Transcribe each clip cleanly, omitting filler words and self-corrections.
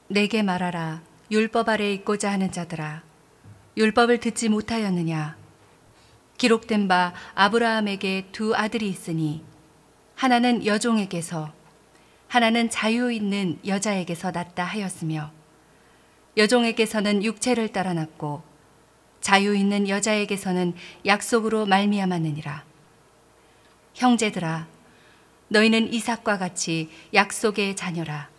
내게 말하라. 율법 아래 있고자 하는 자들아, 율법을 듣지 못하였느냐? 기록된 바 아브라함에게 두 아들이 있으니 하나는 여종에게서 하나는 자유 있는 여자에게서 났다 하였으며, 여종에게서는 육체를 따라 났고 자유 있는 여자에게서는 약속으로 말미암았느니라. 형제들아, 너희는 이삭과 같이 약속의 자녀라.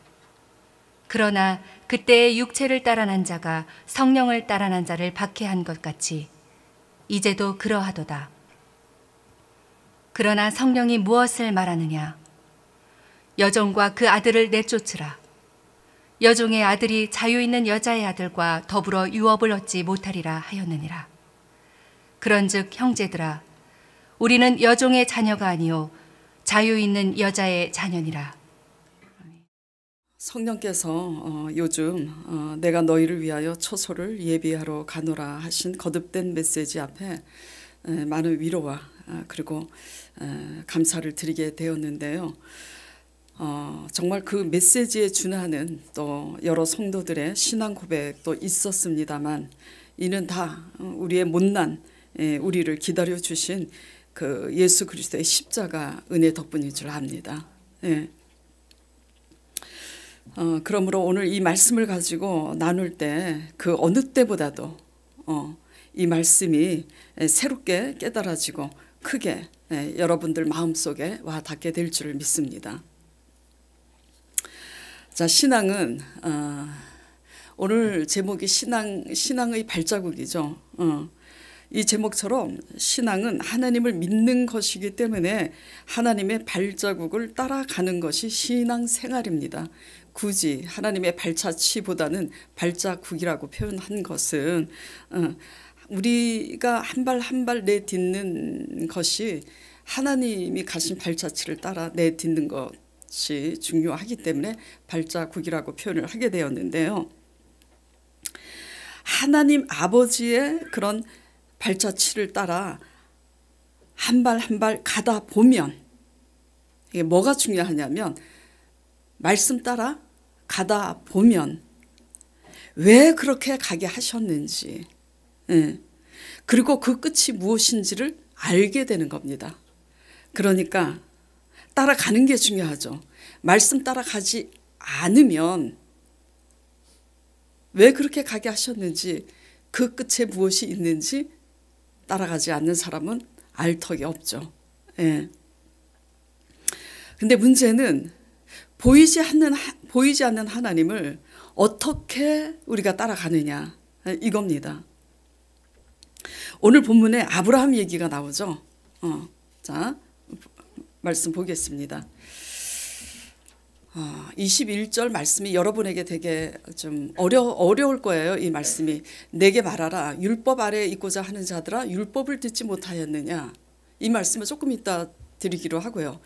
그러나 그때의 육체를 따라 난 자가 성령을 따라 난 자를 박해한 것 같이 이제도 그러하도다. 그러나 성령이 무엇을 말하느냐? 여종과 그 아들을 내쫓으라. 여종의 아들이 자유 있는 여자의 아들과 더불어 유업을 얻지 못하리라 하였느니라. 그런즉 형제들아, 우리는 여종의 자녀가 아니요 자유 있는 여자의 자녀니라. 성령께서 요즘 내가 너희를 위하여 처소를 예비하러 가노라 하신 거듭된 메시지 앞에 많은 위로와 그리고 감사를 드리게 되었는데요. 정말 그 메시지에 준하는 또 여러 성도들의 신앙 고백도 있었습니다만, 이는 다 우리의 못난 우리를 기다려 주신 그 예수 그리스도의 십자가 은혜 덕분인 줄 압니다. 예. 그러므로 오늘 이 말씀을 가지고 나눌 때 그 어느 때보다도 이 말씀이 새롭게 깨달아지고 크게 여러분들 마음속에 와 닿게 될 줄 믿습니다. 자, 신앙은 오늘 제목이 신앙의 발자국이죠. 이 제목처럼 신앙은 하나님을 믿는 것이기 때문에 하나님의 발자국을 따라가는 것이 신앙생활입니다. 굳이 하나님의 발자취보다는 발자국이라고 표현한 것은 우리가 한 발 한 발 내딛는 것이 하나님이 가신 발자취를 따라 내딛는 것이 중요하기 때문에 발자국이라고 표현을 하게 되었는데요. 하나님 아버지의 그런 발자취를 따라 한 발 한 발 가다 보면, 이게 뭐가 중요하냐면 말씀 따라 가다 보면 왜 그렇게 가게 하셨는지, 그리고 그 끝이 무엇인지를 알게 되는 겁니다. 그러니까 따라가는 게 중요하죠. 말씀 따라가지 않으면 왜 그렇게 가게 하셨는지, 그 끝에 무엇이 있는지 따라가지 않는 사람은 알 턱이 없죠. 예. 근데 문제는 보이지 않는 하나님을 어떻게 우리가 따라가느냐, 이겁니다. 오늘 본문에 아브라함 얘기가 나오죠. 자, 말씀 보겠습니다. 21절 말씀이 여러분에게 되게 좀 어려울 거예요. 이 말씀이 내게 말하라. 율법 아래에 있고자 하는 자들아, 율법을 듣지 못하였느냐. 이 말씀을 조금 이따 드리기로 하고요.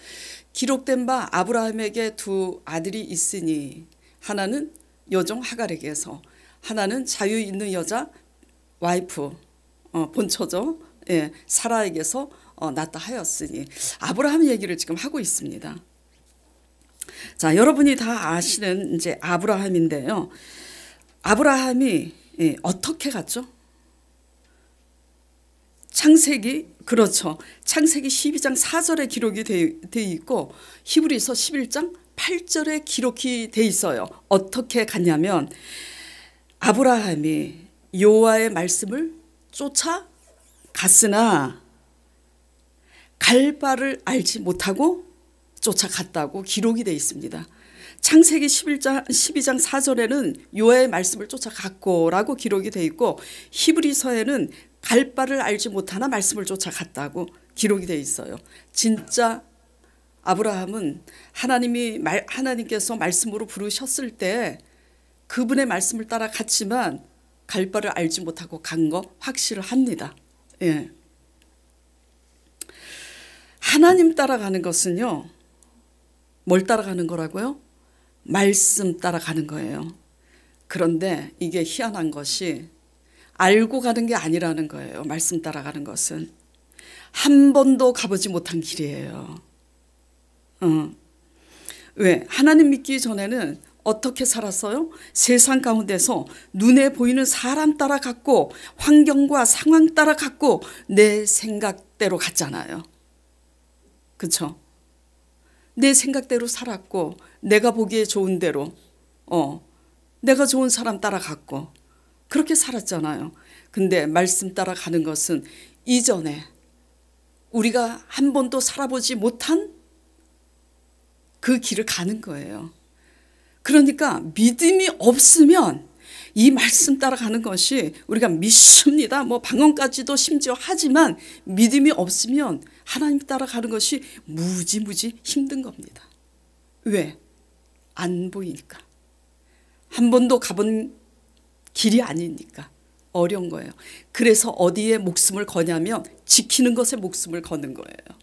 기록된 바 아브라함에게 두 아들이 있으니 하나는 여종 하갈에게서, 하나는 자유 있는 여자 와이프 본처죠. 예, 사라에게서 낳다 하였으니, 아브라함 얘기를 지금 하고 있습니다. 자, 여러분이 다 아시는 이제 아브라함인데요. 아브라함이 어떻게 갔죠? 그렇죠. 창세기 12장 4절에 기록이 돼 있고 히브리서 11장 8절에 기록이 돼 있어요. 어떻게 갔냐면 아브라함이 여호와의 말씀을 쫓아갔으나 갈 바를 알지 못하고 쫓아갔다고 기록이 돼 있습니다. 창세기 12장 4절에는 여호와의 말씀을 쫓아갔고라고 기록이 돼 있고, 히브리서에는 갈 바를 알지 못하나 말씀을 쫓아갔다고 기록이 돼 있어요. 진짜 아브라함은 하나님께서 말씀으로 부르셨을 때 그분의 말씀을 따라갔지만 갈 바를 알지 못하고 간 거 확실을 합니다. 예. 하나님 따라가는 것은요, 뭘 따라가는 거라고요? 말씀 따라가는 거예요. 그런데 이게 희한한 것이 알고 가는 게 아니라는 거예요. 말씀 따라가는 것은 한 번도 가보지 못한 길이에요. 왜? 하나님 믿기 전에는 어떻게 살았어요? 세상 가운데서 눈에 보이는 사람 따라 갔고 환경과 상황 따라 갔고 내 생각대로 갔잖아요. 그렇죠? 내 생각대로 살았고 내가 보기에 좋은 대로 내가 좋은 사람 따라 갔고 그렇게 살았잖아요. 근데 말씀 따라 가는 것은 이전에 우리가 한 번도 살아보지 못한 그 길을 가는 거예요. 그러니까 믿음이 없으면 이 말씀 따라가는 것이 우리가 믿습니다. 뭐 방언까지도 심지어 하지만 믿음이 없으면 하나님 따라가는 것이 무지무지 힘든 겁니다. 왜? 안 보이니까. 한 번도 가본 길이 아니니까 어려운 거예요. 그래서 어디에 목숨을 거냐면 지키는 것에 목숨을 거는 거예요.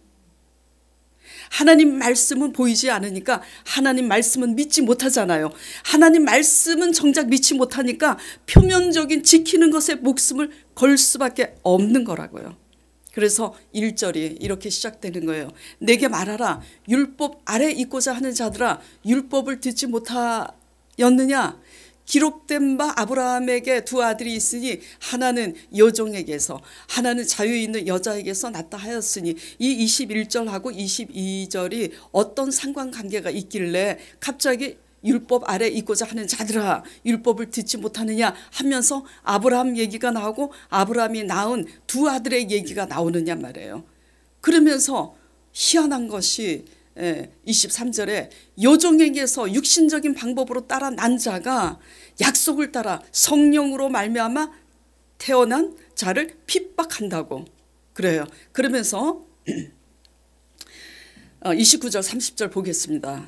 하나님 말씀은 보이지 않으니까 하나님 말씀은 믿지 못하잖아요. 하나님 말씀은 정작 믿지 못하니까 표면적인 지키는 것에 목숨을 걸 수밖에 없는 거라고요. 그래서 1절이 이렇게 시작되는 거예요. 내게 말하라. 율법 아래 있고자 하는 자들아 율법을 듣지 못하였느냐. 기록된 바 아브라함에게 두 아들이 있으니 하나는 여종에게서 하나는 자유 있는 여자에게서 낳다 하였으니 이 21절하고 22절이 어떤 상관관계가 있길래 갑자기 율법 아래 있고자 하는 자들아 율법을 듣지 못하느냐 하면서 아브라함 얘기가 나오고 아브라함이 낳은 두 아들의 얘기가 나오느냐 말이에요. 그러면서 희한한 것이 23절에 여종에게서 육신적인 방법으로 따라 난 자가 약속을 따라 성령으로 말미암아 태어난 자를 핍박한다고 그래요. 그러면서 29절 30절 보겠습니다.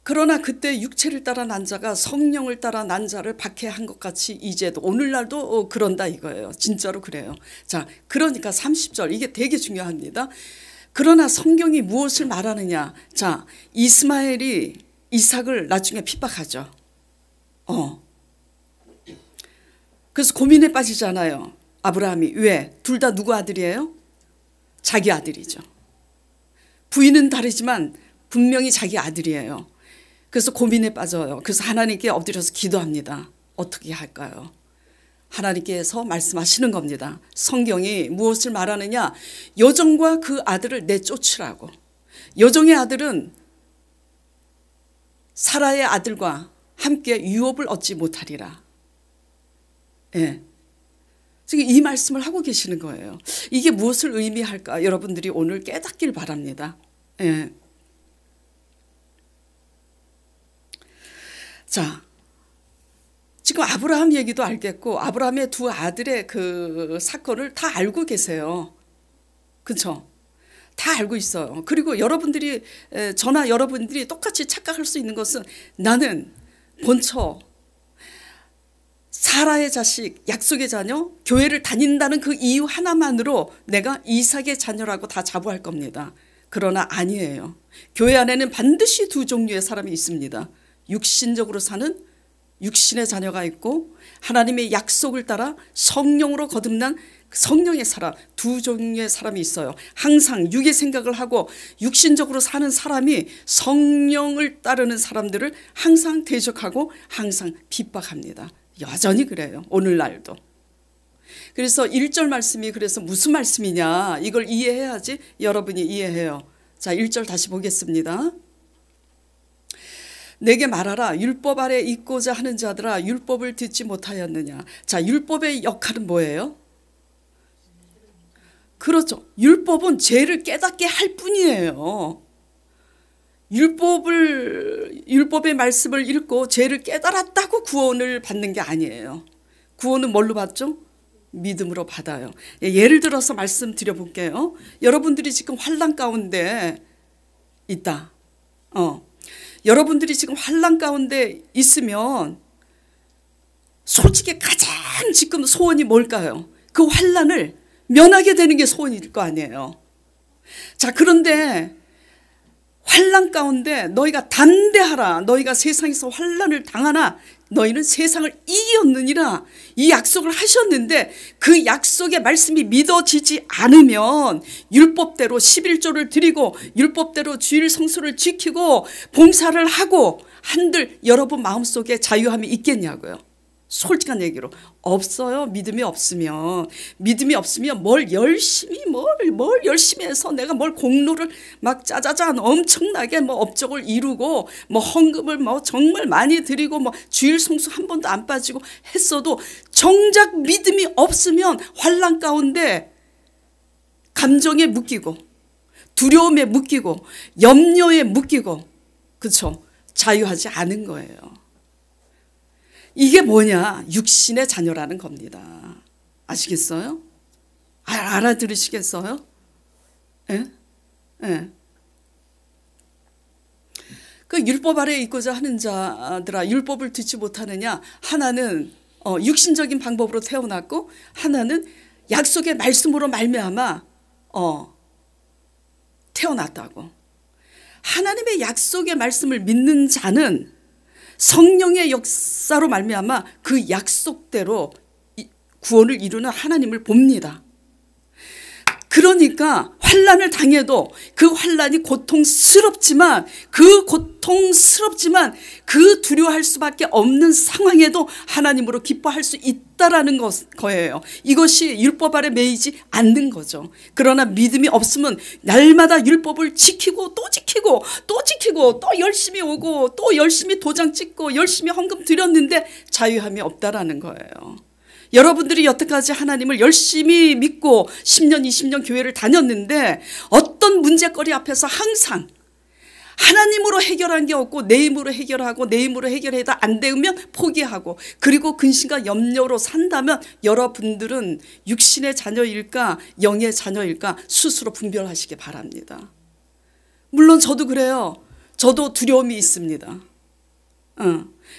그러나 그때 육체를 따라 난 자가 성령을 따라 난 자를 박해한 것 같이 이제도 오늘날도 그런다 이거예요. 진짜로 그래요. 자, 그러니까 30절 이게 되게 중요합니다. 그러나 성경이 무엇을 말하느냐. 자, 이스마엘이 이삭을 나중에 핍박하죠. 그래서 고민에 빠지잖아요. 아브라함이. 왜? 둘 다 누구 아들이에요? 자기 아들이죠. 부인은 다르지만 분명히 자기 아들이에요. 그래서 고민에 빠져요. 그래서 하나님께 엎드려서 기도합니다. 어떻게 할까요? 하나님께서 말씀하시는 겁니다. 성경이 무엇을 말하느냐. 여종과 그 아들을 내쫓으라고. 여종의 아들은 사라의 아들과 함께 유업을 얻지 못하리라. 예. 지금 이 말씀을 하고 계시는 거예요. 이게 무엇을 의미할까? 여러분들이 오늘 깨닫길 바랍니다. 예. 자, 지금 아브라함 얘기도 알겠고 아브라함의 두 아들의 그 사건을 다 알고 계세요. 그렇죠? 다 알고 있어요. 그리고 여러분들이 저나 여러분들이 똑같이 착각할 수 있는 것은 나는 본처 사라의 자식 약속의 자녀 교회를 다닌다는 그 이유 하나만으로 내가 이삭의 자녀라고 다 자부할 겁니다. 그러나 아니에요. 교회 안에는 반드시 두 종류의 사람이 있습니다. 육신적으로 사는 육신의 자녀가 있고 하나님의 약속을 따라 성령으로 거듭난 성령의 사람 두 종류의 사람이 있어요. 항상 육의 생각을 하고 육신적으로 사는 사람이 성령을 따르는 사람들을 항상 대적하고 항상 핍박합니다. 여전히 그래요. 오늘날도. 그래서 1절 말씀이 그래서 무슨 말씀이냐 이걸 이해해야지 여러분이 이해해요. 자, 1절 다시 보겠습니다. 내게 말하라. 율법 아래 있고자 하는 자들아 율법을 듣지 못하였느냐. 자, 율법의 역할은 뭐예요? 그렇죠. 율법은 죄를 깨닫게 할 뿐이에요. 율법의 말씀을 읽고 죄를 깨달았다고 구원을 받는 게 아니에요. 구원은 뭘로 받죠? 믿음으로 받아요. 예를 들어서 말씀드려 볼게요. 여러분들이 지금 환난 가운데 있다. 여러분들이 지금 환난 가운데 있으면 솔직히 가장 지금 소원이 뭘까요? 그 환난을 면하게 되는 게 소원일 거 아니에요. 자, 그런데 환난 가운데 너희가 담대하라. 너희가 세상에서 환난을 당하나 너희는 세상을 이겼느니라. 이 약속을 하셨는데 그 약속의 말씀이 믿어지지 않으면 율법대로 11조를 드리고 율법대로 주일 성수를 지키고 봉사를 하고 한들 여러분 마음속에 자유함이 있겠냐고요. 솔직한 얘기로 없어요. 믿음이 없으면 뭘 열심히 해서 내가 뭘 공로를 막 짜자잔 엄청나게 뭐 업적을 이루고 뭐 헌금을 뭐 정말 많이 드리고 뭐 주일 성수 한 번도 안 빠지고 했어도 정작 믿음이 없으면 환난 가운데 감정에 묶이고 두려움에 묶이고 염려에 묶이고 그렇죠. 자유하지 않은 거예요. 이게 뭐냐? 육신의 자녀라는 겁니다. 아시겠어요? 알아들으시겠어요? 예? 예. 그 율법 아래에 있고자 하는 자들아 율법을 듣지 못하느냐? 하나는 육신적인 방법으로 태어났고 하나는 약속의 말씀으로 말미암아 태어났다고. 하나님의 약속의 말씀을 믿는 자는 성령의 역사로 말미암아 그 약속대로 구원을 이루는 하나님을 봅니다. 그러니까 환난을 당해도 그 환난이 고통스럽지만 그 두려워할 수밖에 없는 상황에도 하나님으로 기뻐할 수 있다라는 거예요. 이것이 율법 아래 매이지 않는 거죠. 그러나 믿음이 없으면 날마다 율법을 지키고 또 지키고 또 지키고 또 열심히 오고 또 열심히 도장 찍고 열심히 헌금 드렸는데 자유함이 없다라는 거예요. 여러분들이 여태까지 하나님을 열심히 믿고 10년 20년 교회를 다녔는데 어떤 문제거리 앞에서 항상 하나님으로 해결한 게 없고 내 힘으로 해결하고 내 힘으로 해결해도 안 되면 포기하고 그리고 근심과 염려로 산다면 여러분들은 육신의 자녀일까 영의 자녀일까 스스로 분별하시기 바랍니다. 물론 저도 그래요. 저도 두려움이 있습니다.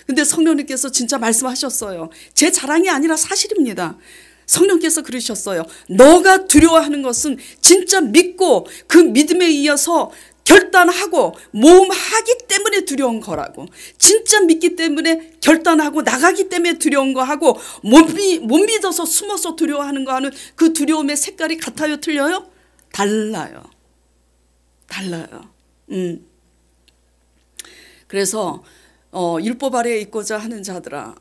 근데 성령님께서 진짜 말씀하셨어요. 제 자랑이 아니라 사실입니다. 성령께서 그러셨어요. 너가 두려워하는 것은 진짜 믿고 그 믿음에 이어서 결단하고 모험하기 때문에 두려운 거라고. 진짜 믿기 때문에 결단하고 나가기 때문에 두려운 거하고 못 믿어서 숨어서 두려워하는 거하는 그 두려움의 색깔이 같아요? 틀려요? 달라요. 그래서 율법 아래에 있고자 하는 자들아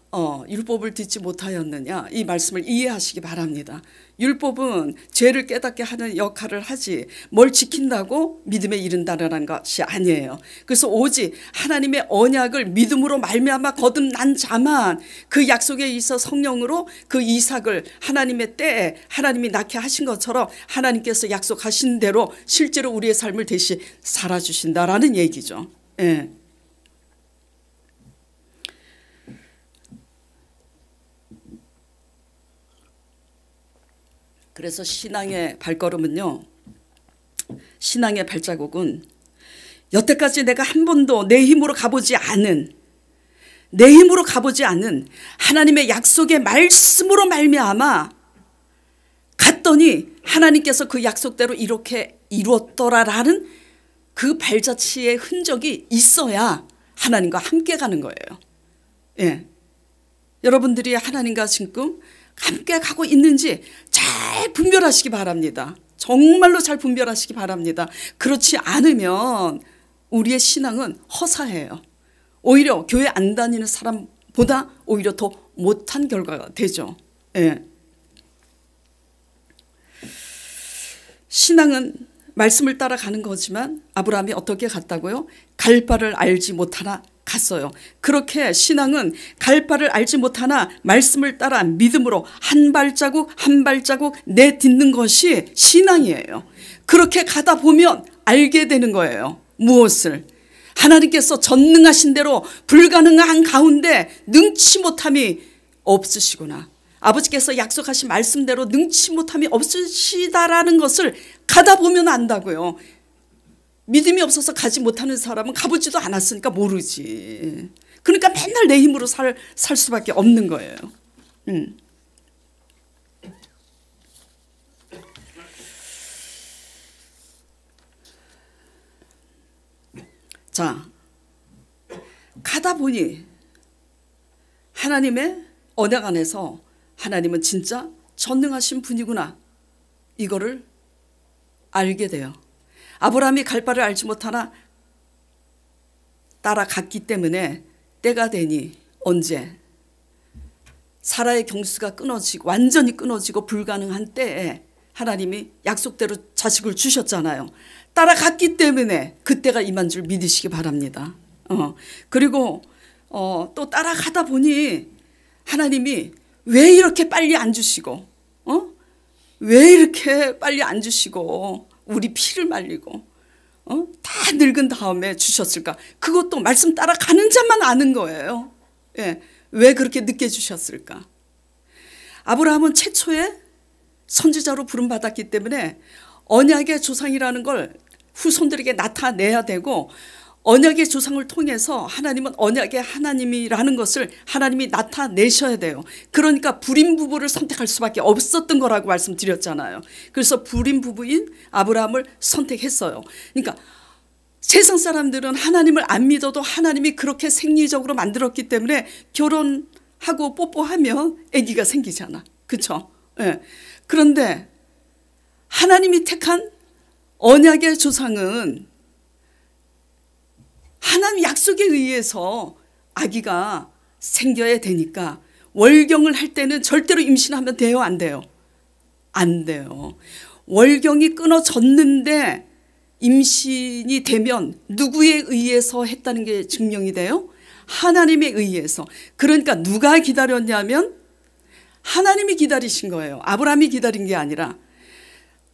율법을 듣지 못하였느냐 이 말씀을 이해하시기 바랍니다. 율법은 죄를 깨닫게 하는 역할을 하지 뭘 지킨다고 믿음에 이른다는 것이 아니에요. 그래서 오직 하나님의 언약을 믿음으로 말미암아 거듭난 자만 그 약속에 있어 성령으로 그 이삭을 하나님의 때에 하나님이 낳게 하신 것처럼 하나님께서 약속하신 대로 실제로 우리의 삶을 대신 살아주신다라는 얘기죠. 예. 그래서 신앙의 발걸음은요, 신앙의 발자국은 여태까지 내가 한 번도 내 힘으로 가보지 않은 하나님의 약속의 말씀으로 말미암아 갔더니 하나님께서 그 약속대로 이렇게 이루었더라라는 그 발자취의 흔적이 있어야 하나님과 함께 가는 거예요. 예. 여러분들이 하나님과 지금 함께 가고 있는지 잘 분별하시기 바랍니다. 정말로 잘 분별하시기 바랍니다. 그렇지 않으면 우리의 신앙은 허사해요. 오히려 교회 안 다니는 사람보다 오히려 더 못한 결과가 되죠. 예. 신앙은 말씀을 따라가는 거지만 아브라함이 어떻게 갔다고요? 갈 바를 알지 못하나 갔어요. 그렇게 신앙은 갈 바를 알지 못하나 말씀을 따라 믿음으로 한 발자국 한 발자국 내딛는 것이 신앙이에요. 그렇게 가다 보면 알게 되는 거예요. 무엇을? 하나님께서 전능하신 대로 불가능한 가운데 능치 못함이 없으시구나. 아버지께서 약속하신 말씀대로 능치 못함이 없으시다라는 것을 가다 보면 안다고요. 믿음이 없어서 가지 못하는 사람은 가보지도 않았으니까 모르지. 그러니까 맨날 내 힘으로 살 수밖에 없는 거예요. 자, 가다 보니 하나님의 언약 안에서 하나님은 진짜 전능하신 분이구나. 이거를 알게 돼요. 아브라함이 갈 바를 알지 못하나 따라갔기 때문에 때가 되니 언제 사라의 경수가 끊어지고 완전히 끊어지고 불가능한 때에 하나님이 약속대로 자식을 주셨잖아요. 따라갔기 때문에 그때가 임한 줄 믿으시기 바랍니다. 그리고 또 따라가다 보니 하나님이 왜 이렇게 빨리 안 주시고 왜 이렇게 빨리 안 주시고 우리 피를 말리고 다 늙은 다음에 주셨을까? 그것도 말씀 따라가는 자만 아는 거예요. 예, 왜 그렇게 늦게 주셨을까? 아브라함은 최초에 선지자로 부름받았기 때문에 언약의 조상이라는 걸 후손들에게 나타내야 되고, 언약의 조상을 통해서 하나님은 언약의 하나님이라는 것을 하나님이 나타내셔야 돼요. 그러니까 불임 부부를 선택할 수밖에 없었던 거라고 말씀드렸잖아요. 그래서 불임 부부인 아브라함을 선택했어요. 그러니까 세상 사람들은 하나님을 안 믿어도 하나님이 그렇게 생리적으로 만들었기 때문에 결혼하고 뽀뽀하면 아기가 생기잖아. 그렇죠? 네. 그런데 하나님이 택한 언약의 조상은 하나님 약속에 의해서 아기가 생겨야 되니까 월경을 할 때는 절대로 임신하면 돼요, 안 돼요? 안 돼요. 월경이 끊어졌는데 임신이 되면 누구에 의해서 했다는 게 증명이 돼요? 하나님에 의해서. 그러니까 누가 기다렸냐면 하나님이 기다리신 거예요. 아브라함이 기다린 게 아니라.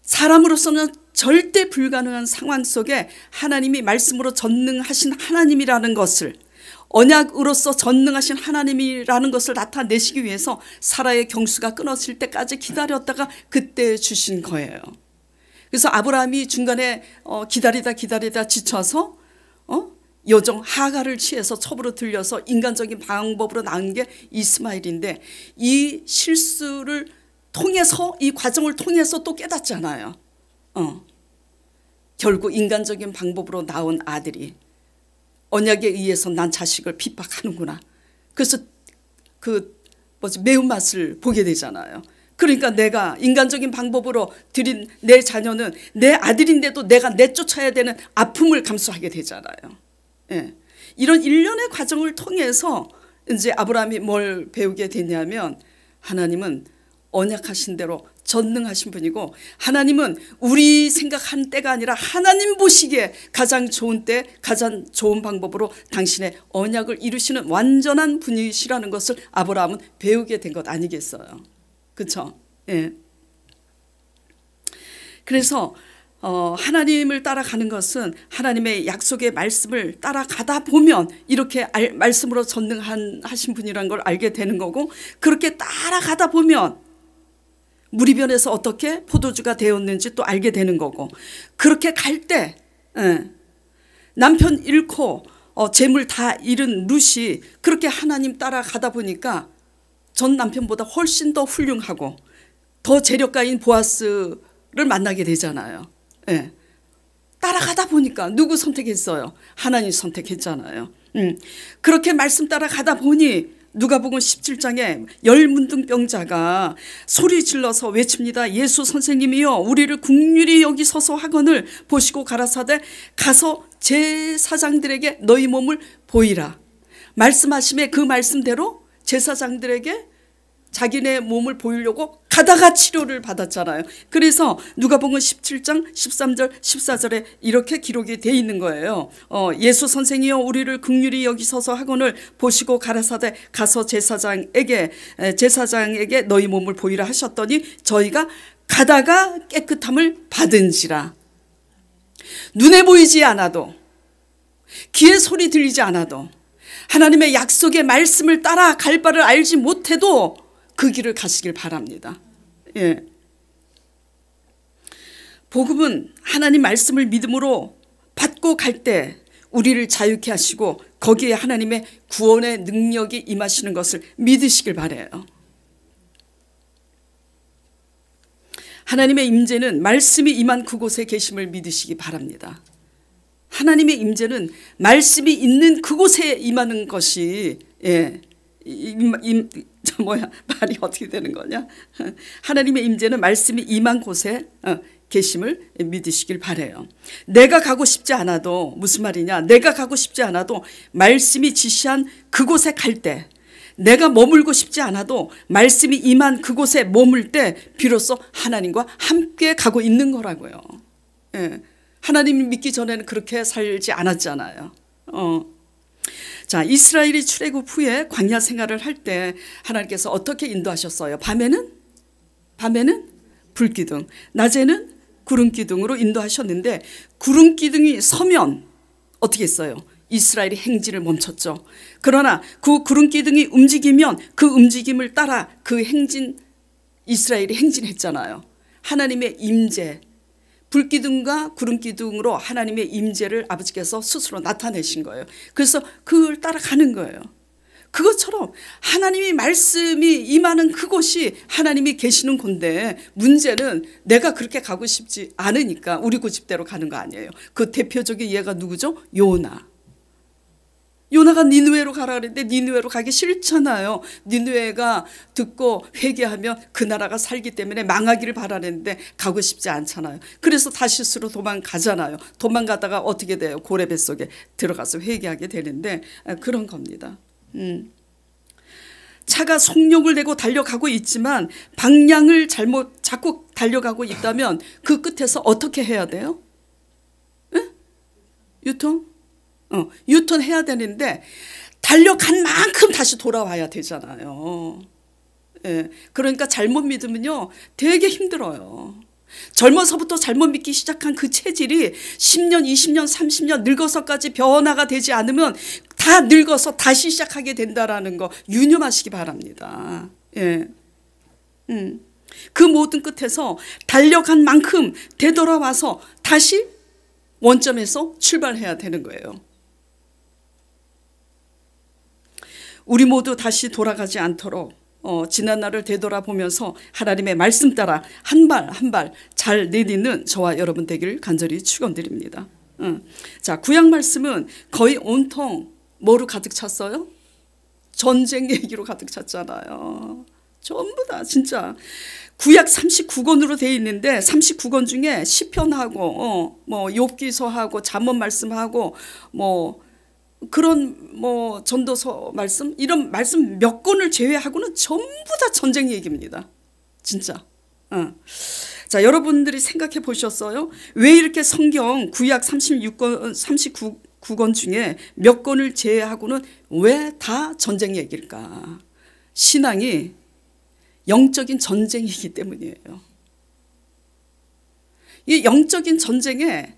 사람으로서는 절대 불가능한 상황 속에 하나님이 말씀으로 전능하신 하나님이라는 것을, 언약으로서 전능하신 하나님이라는 것을 나타내시기 위해서 사라의 경수가 끊어질 때까지 기다렸다가 그때 주신 거예요. 그래서 아브라함이 중간에 기다리다 지쳐서 여종 하가를 취해서 첩으로 들려서 인간적인 방법으로 낳은 게 이스마엘인데, 이 실수를 통해서, 이 과정을 통해서 또 깨닫잖아요. 결국 인간적인 방법으로 낳은 아들이 언약에 의해서 난 자식을 핍박하는구나. 그래서 매운맛을 보게 되잖아요. 그러니까 내가 인간적인 방법으로 들인 내 자녀는 내 아들인데도 내가 내쫓아야 되는 아픔을 감수하게 되잖아요. 예. 이런 일련의 과정을 통해서 이제 아브라함이 뭘 배우게 되냐면, 하나님은 언약하신 대로 전능하신 분이고, 하나님은 우리 생각한 때가 아니라 하나님 보시기에 가장 좋은 때, 가장 좋은 방법으로 당신의 언약을 이루시는 완전한 분이시라는 것을 아브라함은 배우게 된 것 아니겠어요? 그렇죠? 예. 그래서 하나님을 따라가는 것은 하나님의 약속의 말씀을 따라가다 보면 이렇게 말씀으로 전능하신 분이라는 걸 알게 되는 거고, 그렇게 따라가다 보면 무리변에서 어떻게 포도주가 되었는지 또 알게 되는 거고, 그렇게 갈 때 남편 잃고 재물 다 잃은 룻이 그렇게 하나님 따라가다 보니까 전 남편보다 훨씬 더 훌륭하고 더 재력가인 보아스를 만나게 되잖아요. 예. 따라가다 보니까 누구 선택했어요? 하나님 선택했잖아요. 그렇게 말씀 따라가다 보니 누가복음 17장에 열문둥병자가 소리 질러서 외칩니다. 예수 선생님이여, 우리를 긍휼히 여기소서 하거늘 보시고 가라사대 가서 제사장들에게 너희 몸을 보이라. 말씀하심에 그 말씀대로 제사장들에게 자기네 몸을 보이려고 가다가 치료를 받았잖아요. 그래서 누가복음 17장 13절 14절에 이렇게 기록이 돼 있는 거예요. 예수 선생이여, 우리를 긍휼히 여기소서 하거늘 보시고 가라사대 가서 제사장에게 너희 몸을 보이라 하셨더니 저희가 가다가 깨끗함을 받은지라. 눈에 보이지 않아도, 귀에 소리 들리지 않아도, 하나님의 약속의 말씀을 따라 갈 바를 알지 못해도 그 길을 가시길 바랍니다. 예. 복음은 하나님 말씀을 믿음으로 받고 갈 때 우리를 자유케 하시고 거기에 하나님의 구원의 능력이 임하시는 것을 믿으시길 바라요. 하나님의 임재는 말씀이 임한 그곳에 계심을 믿으시기 바랍니다. 하나님의 임재는 말씀이 있는 그곳에 임하는 것이, 말이 어떻게 되는 거냐? 하나님의 임재는 말씀이 임한 곳에 계심을 믿으시길 바라요. 내가 가고 싶지 않아도, 무슨 말이냐, 내가 가고 싶지 않아도 말씀이 지시한 그곳에 갈 때, 내가 머물고 싶지 않아도 말씀이 임한 그곳에 머물 때 비로소 하나님과 함께 가고 있는 거라고요. 예. 하나님 믿기 전에는 그렇게 살지 않았잖아요. 자, 이스라엘이 출애굽 후에 광야 생활을 할 때 하나님께서 어떻게 인도하셨어요? 밤에는 불기둥, 낮에는 구름기둥으로 인도하셨는데, 구름기둥이 서면 어떻게 했어요? 이스라엘이 행진을 멈췄죠. 그러나 그 구름기둥이 움직이면 그 움직임을 따라 그 행진, 이스라엘이 행진했잖아요. 하나님의 임재, 불기둥과 구름기둥으로 하나님의 임재를 아버지께서 스스로 나타내신 거예요. 그래서 그걸 따라가는 거예요. 그것처럼 하나님이 말씀이 임하는 그곳이 하나님이 계시는 건데, 문제는 내가 그렇게 가고 싶지 않으니까 우리 고집대로 가는 거 아니에요. 그 대표적인 예가 누구죠? 요나가 니느웨로 가라 그랬는데 니느웨로 가기 싫잖아요. 니느웨가 듣고 회개하면 그 나라가 살기 때문에 망하기를 바라는데 가고 싶지 않잖아요. 그래서 다시스로 도망가잖아요. 도망가다가 어떻게 돼요? 고래 뱃속에 들어가서 회개하게 되는데, 그런 겁니다. 차가 속력을 내고 달려가고 있지만 방향을 잘못 잡고 달려가고 있다면 그 끝에서 어떻게 해야 돼요? 에? 유턴해야 되는데 달려간 만큼 다시 돌아와야 되잖아요. 예, 그러니까 잘못 믿으면요 되게 힘들어요. 젊어서부터 잘못 믿기 시작한 그 체질이 10년, 20년, 30년 늙어서까지 변화가 되지 않으면 다 늙어서 다시 시작하게 된다라는 거 유념하시기 바랍니다. 예. 그 모든 끝에서 달려간 만큼 되돌아와서 다시 원점에서 출발해야 되는 거예요. 우리 모두 다시 돌아가지 않도록 지난 날을 되돌아보면서 하나님의 말씀 따라 한 발 한 발 잘 내딛는 저와 여러분 되기를 간절히 축원드립니다. 자, 구약 말씀은 거의 온통 뭐로 가득 찼어요? 전쟁 얘기로 가득 찼잖아요. 전부 다 진짜 구약 39권으로 되어 있는데 39권 중에 시편하고 욥기서하고 잠언 말씀하고 그런 전도서 말씀, 이런 말씀 몇 권을 제외하고는 전부 다 전쟁 얘기입니다. 진짜. 자, 여러분들이 생각해 보셨어요? 왜 이렇게 성경 구약 39권 중에 몇 권을 제외하고는 왜 다 전쟁 얘기일까? 신앙이 영적인 전쟁이기 때문이에요. 이 영적인 전쟁에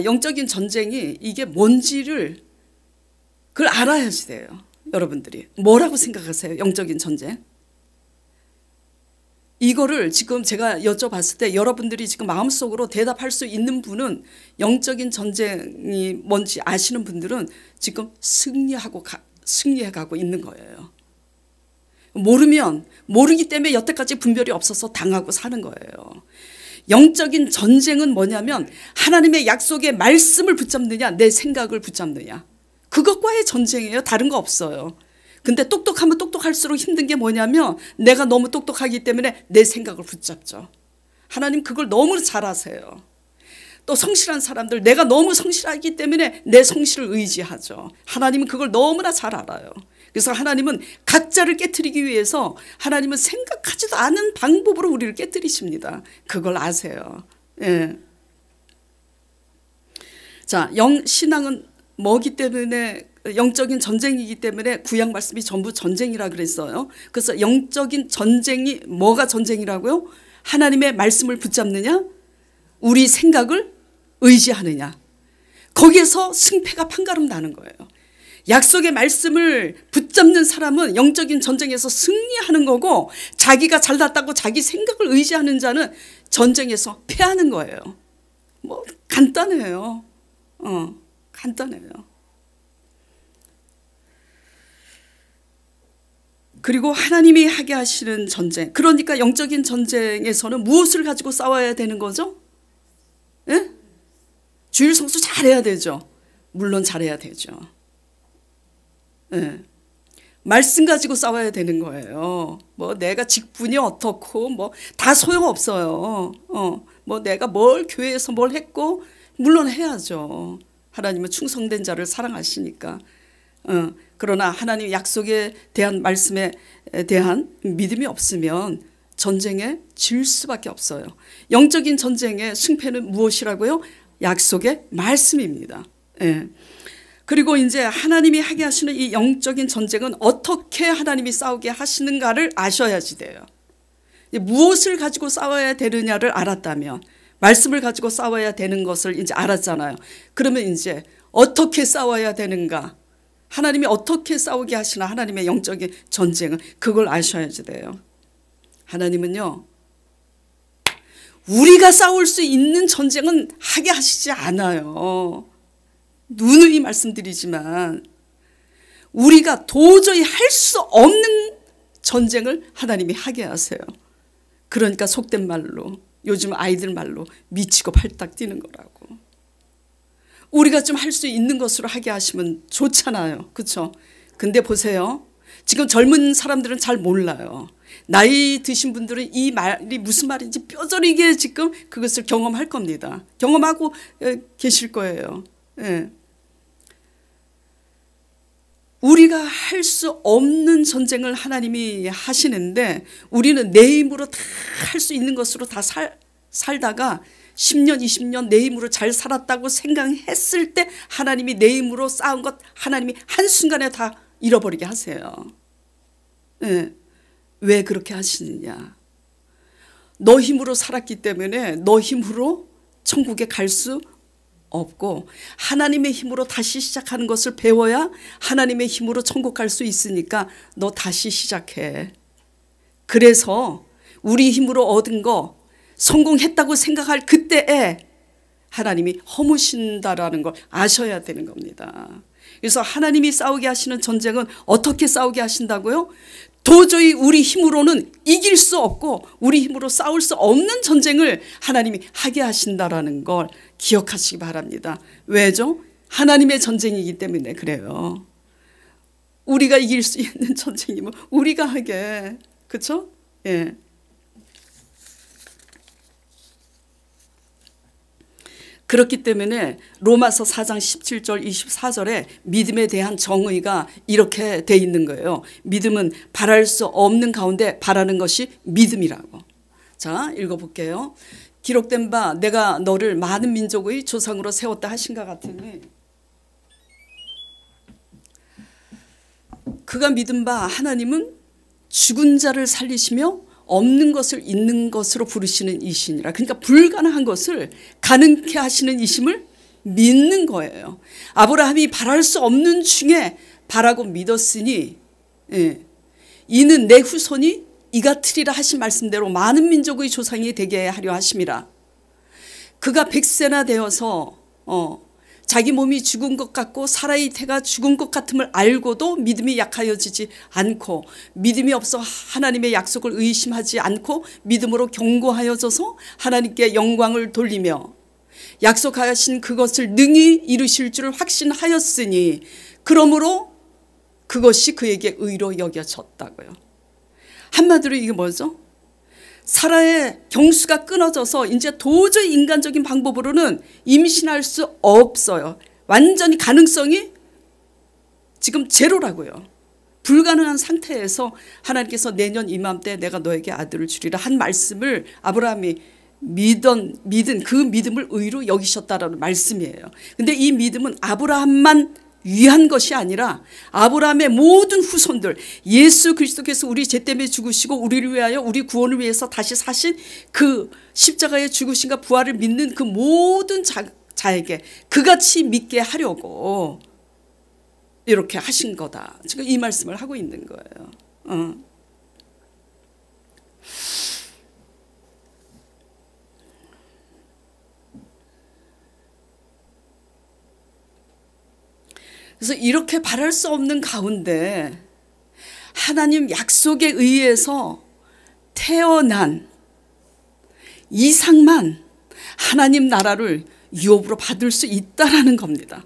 영적인 전쟁이 이게 뭔지를 그걸 알아야지 돼요. 여러분들이 뭐라고 생각하세요? 영적인 전쟁? 이거를 지금 제가 여쭤봤을 때 여러분들이 지금 마음속으로 대답할 수 있는 분은, 영적인 전쟁이 뭔지 아시는 분들은 지금 승리해가고 있는 거예요. 모르면 모르기 때문에 여태까지 분별이 없어서 당하고 사는 거예요. 영적인 전쟁은 뭐냐면 하나님의 약속의 말씀을 붙잡느냐, 내 생각을 붙잡느냐, 그것과의 전쟁이에요. 다른 거 없어요. 근데 똑똑하면 똑똑할수록 힘든 게 뭐냐면 내가 너무 똑똑하기 때문에 내 생각을 붙잡죠. 하나님 그걸 너무 잘 아세요. 또 성실한 사람들, 내가 너무 성실하기 때문에 내 성실을 의지하죠. 하나님은 그걸 너무나 잘 알아요. 그래서 하나님은 각자를 깨트리기 위해서 하나님은 생각하지도 않은 방법으로 우리를 깨트리십니다. 그걸 아세요. 예. 자, 신앙은 뭐기 때문에, 영적인 전쟁이기 때문에 구약 말씀이 전부 전쟁이라 그랬어요. 그래서 영적인 전쟁이 뭐가 전쟁이라고요? 하나님의 말씀을 붙잡느냐, 우리 생각을 의지하느냐, 거기에서 승패가 판가름 나는 거예요. 약속의 말씀을 붙잡는 사람은 영적인 전쟁에서 승리하는 거고, 자기가 잘났다고 자기 생각을 의지하는 자는 전쟁에서 패하는 거예요. 간단해요. 간단해요. 그리고 하나님이 하게 하시는 전쟁, 그러니까 영적인 전쟁에서는 무엇을 가지고 싸워야 되는 거죠? 예? 주일 성수 잘해야 되죠. 물론 잘해야 되죠. 예. 말씀 가지고 싸워야 되는 거예요. 뭐 내가 직분이 어떻고 뭐 다 소용없어요. 뭐 내가 뭘 교회에서 뭘 했고 물론 해야죠. 하나님은 충성된 자를 사랑하시니까. 그러나 하나님의 약속에 대한 말씀에 대한 믿음이 없으면 전쟁에 질 수밖에 없어요. 영적인 전쟁의 승패는 무엇이라고요? 약속의 말씀입니다. 예. 그리고 이제 하나님이 하게 하시는 이 영적인 전쟁은 어떻게 하나님이 싸우게 하시는가를 아셔야지 돼요. 무엇을 가지고 싸워야 되느냐를 알았다면, 말씀을 가지고 싸워야 되는 것을 이제 알았잖아요. 그러면 이제 어떻게 싸워야 되는가, 하나님이 어떻게 싸우게 하시나, 하나님의 영적인 전쟁은 그걸 아셔야지 돼요. 하나님은요, 우리가 싸울 수 있는 전쟁은 하게 하시지 않아요. 누누이 말씀드리지만 우리가 도저히 할 수 없는 전쟁을 하나님이 하게 하세요. 그러니까 속된 말로, 요즘 아이들 말로 미치고 팔딱 뛰는 거라고. 우리가 좀 할 수 있는 것으로 하게 하시면 좋잖아요. 그렇죠? 근데 보세요. 지금 젊은 사람들은 잘 몰라요. 나이 드신 분들은 이 말이 무슨 말인지 뼈저리게 지금 그것을 경험할 겁니다. 경험하고 계실 거예요. 예. 우리가 할 수 없는 전쟁을 하나님이 하시는데 우리는 내 힘으로 다 할 수 있는 것으로 다 살다가 10년 20년 내 힘으로 잘 살았다고 생각했을 때 하나님이 내 힘으로 쌓은 것 하나님이 한순간에 다 잃어버리게 하세요. 네. 왜 그렇게 하시느냐. 너 힘으로 살았기 때문에 너 힘으로 천국에 갈 수 없고 하나님의 힘으로 다시 시작하는 것을 배워야 하나님의 힘으로 천국 갈 수 있으니까 너 다시 시작해. 그래서 우리 힘으로 얻은 거 성공했다고 생각할 그때에 하나님이 허무신다라는 걸 아셔야 되는 겁니다. 그래서 하나님이 싸우게 하시는 전쟁은 어떻게 싸우게 하신다고요? 도저히 우리 힘으로는 이길 수 없고 우리 힘으로 싸울 수 없는 전쟁을 하나님이 하게 하신다라는 걸 기억하시기 바랍니다. 왜죠? 하나님의 전쟁이기 때문에 그래요. 우리가 이길 수 있는 전쟁이면 우리가 하게. 그렇죠? 예. 그렇기 때문에 로마서 4장 17절 24절에 믿음에 대한 정의가 이렇게 돼 있는 거예요. 믿음은 바랄 수 없는 가운데 바라는 것이 믿음이라고. 자, 읽어볼게요. 기록된 바 내가 너를 많은 민족의 조상으로 세웠다 하신가 같으니 그가 믿은 바 하나님은 죽은 자를 살리시며 없는 것을 있는 것으로 부르시는 이시니라. 그러니까 불가능한 것을 가능케 하시는 이심을 믿는 거예요. 아브라함이 바랄 수 없는 중에 바라고 믿었으니 이는 내 후손이 이같으리라 하신 말씀대로 많은 민족의 조상이 되게 하려 하심이라. 그가 100세나 되어서 자기 몸이 죽은 것 같고 사라의 태가 죽은 것 같음을 알고도 믿음이 약하여지지 않고 믿음이 없어 하나님의 약속을 의심하지 않고 믿음으로 견고하여져서 하나님께 영광을 돌리며 약속하신 그것을 능히 이루실 줄을 확신하였으니 그러므로 그것이 그에게 의로 여겨졌다고요. 한마디로 이게 뭐죠? 사라의 경수가 끊어져서 이제 도저히 인간적인 방법으로는 임신할 수 없어요. 완전히 가능성이 지금 제로라고요. 불가능한 상태에서 하나님께서 내년 이맘때 내가 너에게 아들을 주리라 한 말씀을 아브라함이 믿은 그 믿음을 의로 여기셨다라는 말씀이에요. 근데 이 믿음은 아브라함만 위한 것이 아니라 아브라함의 모든 후손들, 예수 그리스도께서 우리 죄 때문에 죽으시고 우리를 위하여 우리 구원을 위해서 다시 사신 그 십자가의 죽으심과 부활을 믿는 그 모든 자에게 그같이 믿게 하려고 이렇게 하신 거다. 지금 이 말씀을 하고 있는 거예요. 그래서 이렇게 바랄 수 없는 가운데 하나님 약속에 의해서 태어난 이상만 하나님 나라를 유업으로 받을 수 있다라는 겁니다.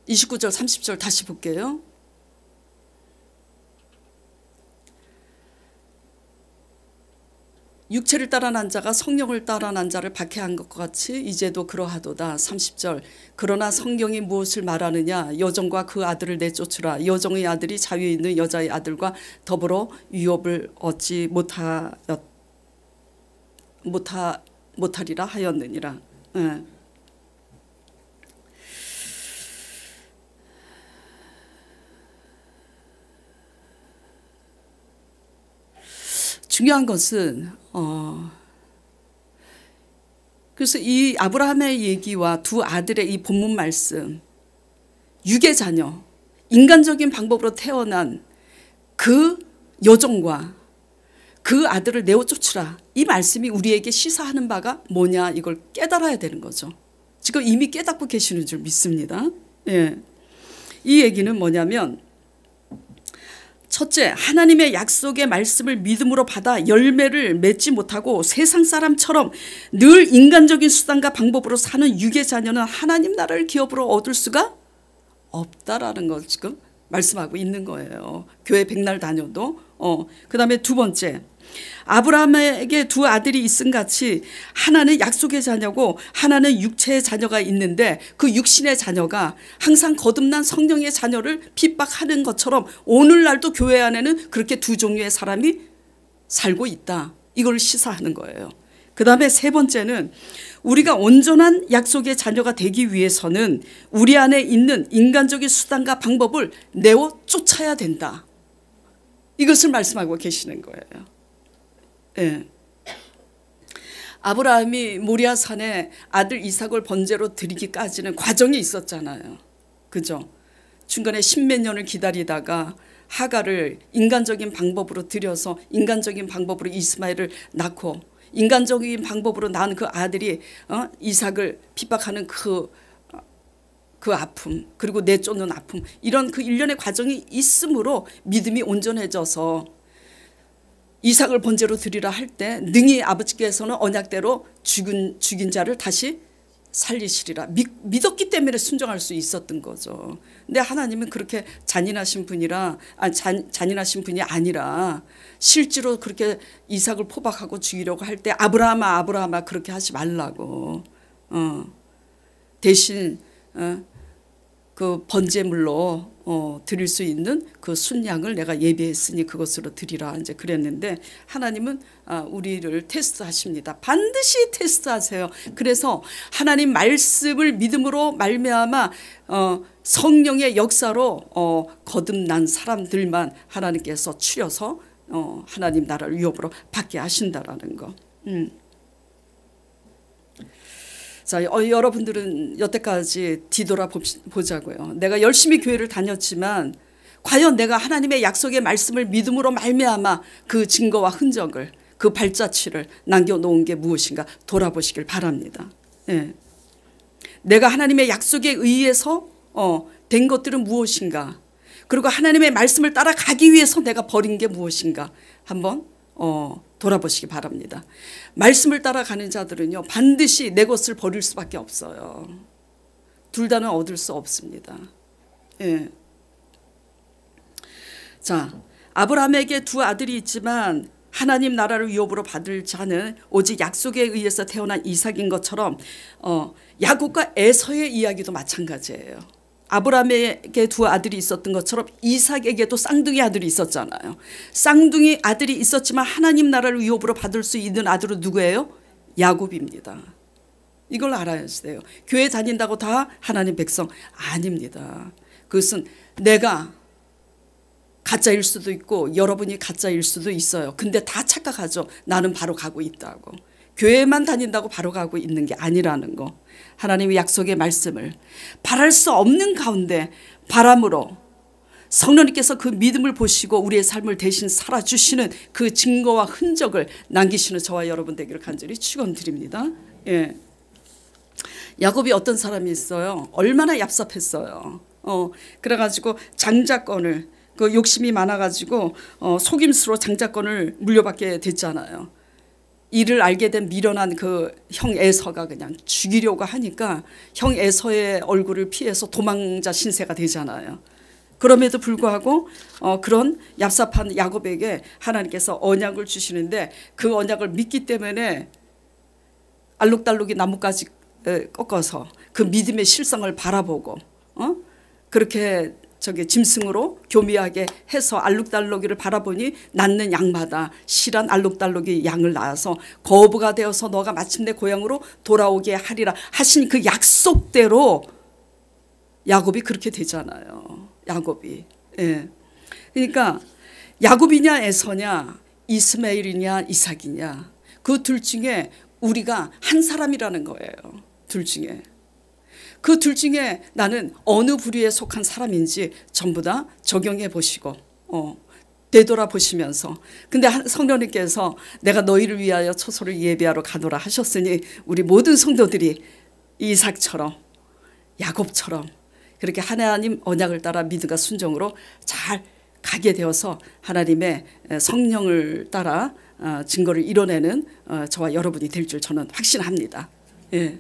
29절 30절 다시 볼게요. 육체를 따라 난 자가 성령을 따라 난 자를 박해한 것과 같이 이제도 그러하도다. 30절 그러나 성경이 무엇을 말하느냐 여종과 그 아들을 내쫓으라. 여종의 아들이 자유에 있는 여자의 아들과 더불어 유업을 얻지 못하리라 하였느니라. 예. 중요한 것은 그래서 이 아브라함의 얘기와 두 아들의 이 본문 말씀, 육의 자녀, 인간적인 방법으로 태어난 그 여종과 그 아들을 내어 쫓으라. 이 말씀이 우리에게 시사하는 바가 뭐냐 이걸 깨달아야 되는 거죠. 지금 이미 깨닫고 계시는 줄 믿습니다. 예. 이 얘기는 뭐냐면 첫째, 하나님의 약속의 말씀을 믿음으로 받아 열매를 맺지 못하고 세상 사람처럼 늘 인간적인 수단과 방법으로 사는 육의 자녀는 하나님 나라를 기업으로 얻을 수가 없다라는 걸 지금 말씀하고 있는 거예요. 교회 백날 다녀도. 그 다음에 두 번째, 아브라함에게 두 아들이 있음 같이 하나는 약속의 자녀고 하나는 육체의 자녀가 있는데 그 육신의 자녀가 항상 거듭난 성령의 자녀를 핍박하는 것처럼 오늘날도 교회 안에는 그렇게 두 종류의 사람이 살고 있다. 이걸 시사하는 거예요. 그 다음에 세 번째는 우리가 온전한 약속의 자녀가 되기 위해서는 우리 안에 있는 인간적인 수단과 방법을 내어 쫓아야 된다. 이것을 말씀하고 계시는 거예요. 예. 아브라함이 모리아산에 아들 이삭을 번제로 드리기까지는 과정이 있었잖아요. 그죠? 중간에 십몇 년을 기다리다가 하갈을 인간적인 방법으로 들여서 인간적인 방법으로 이스마엘을 낳고 인간적인 방법으로 낳은 그 아들이 이삭을 핍박하는 그 아픔 그리고 내쫓는 아픔 이런 그 일련의 과정이 있으므로 믿음이 온전해져서 이삭을 번제로 드리라 할 때 능히 아버지께서는 언약대로 죽인 자를 다시 살리시리라 믿었기 때문에 순종할 수 있었던 거죠. 근데 하나님은 그렇게 잔인하신 잔인하신 분이 아니라 실제로 그렇게 이삭을 포박하고 죽이려고 할 때 아브라함아 그렇게 하지 말라고 대신 그 번제물로 드릴 수 있는 그 순양을 내가 예비했으니 그것으로 드리라 이제 그랬는데 하나님은 우리를 테스트하십니다. 반드시 테스트하세요. 그래서 하나님 말씀을 믿음으로 말미암아 성령의 역사로 거듭난 사람들만 하나님께서 추려서 하나님 나라를 유업으로 받게 하신다라는 거. 자, 여러분들은 여태까지 뒤돌아보자고요. 내가 열심히 교회를 다녔지만 과연 내가 하나님의 약속의 말씀을 믿음으로 말미암아 그 증거와 흔적을 그 발자취를 남겨놓은 게 무엇인가 돌아보시길 바랍니다. 예. 내가 하나님의 약속에 의해서 된 것들은 무엇인가 그리고 하나님의 말씀을 따라가기 위해서 내가 버린 게 무엇인가 한번 돌아보시기 바랍니다. 말씀을 따라가는 자들은요 반드시 내 것을 버릴 수밖에 없어요. 둘 다는 얻을 수 없습니다. 예. 자, 아브라함에게 두 아들이 있지만 하나님 나라를 유업으로 받을 자는 오직 약속에 의해서 태어난 이삭인 것처럼 야곱과 에서의 이야기도 마찬가지예요. 아브라함에게 두 아들이 있었던 것처럼 이삭에게도 쌍둥이 아들이 있었잖아요. 쌍둥이 아들이 있었지만 하나님 나라를 유업으로 받을 수 있는 아들은 누구예요? 야곱입니다. 이걸 알아야 돼요. 교회 다닌다고 다 하나님 백성 아닙니다. 그것은 내가 가짜일 수도 있고 여러분이 가짜일 수도 있어요. 근데 다 착각하죠. 나는 바로 가고 있다고. 교회만 다닌다고 바로 가고 있는 게 아니라는 거. 하나님의 약속의 말씀을 바랄 수 없는 가운데 바람으로 성령님께서 그 믿음을 보시고 우리의 삶을 대신 살아주시는 그 증거와 흔적을 남기시는 저와 여러분 되기를 간절히 축원드립니다. 예. 야곱이 어떤 사람이 있어요. 얼마나 얍삽했어요. 그래가지고 장자권을 그 욕심이 많아가지고 속임수로 장자권을 물려받게 됐잖아요. 이를 알게 된 미련한 그 형 에서가 그냥 죽이려고 하니까 형 에서의 얼굴을 피해서 도망자 신세가 되잖아요. 그럼에도 불구하고 그런 얍삽한 야곱에게 하나님께서 언약을 주시는데 그 언약을 믿기 때문에 알록달록이 나뭇가지 꺾어서 그 믿음의 실성을 바라보고 그렇게 짐승으로 교미하게 해서 알록달록이를 바라보니 낳는 양마다 실한 알록달록이 양을 낳아서 거부가 되어서 너가 마침내 고향으로 돌아오게 하리라 하신 그 약속대로 야곱이 그렇게 되잖아요. 야곱이. 예. 그러니까 야곱이냐 에서냐 이스마엘이냐 이삭이냐 그 둘 중에 우리가 한 사람이라는 거예요. 둘 중에. 그 둘 중에 나는 어느 부류에 속한 사람인지 전부 다 적용해 보시고 되돌아보시면서 근데 성령님께서 내가 너희를 위하여 초소를 예비하러 가노라 하셨으니 우리 모든 성도들이 이삭처럼 야곱처럼 그렇게 하나님 언약을 따라 믿음과 순종으로 잘 가게 되어서 하나님의 성령을 따라 증거를 이뤄내는 저와 여러분이 될 줄 저는 확신합니다. 예.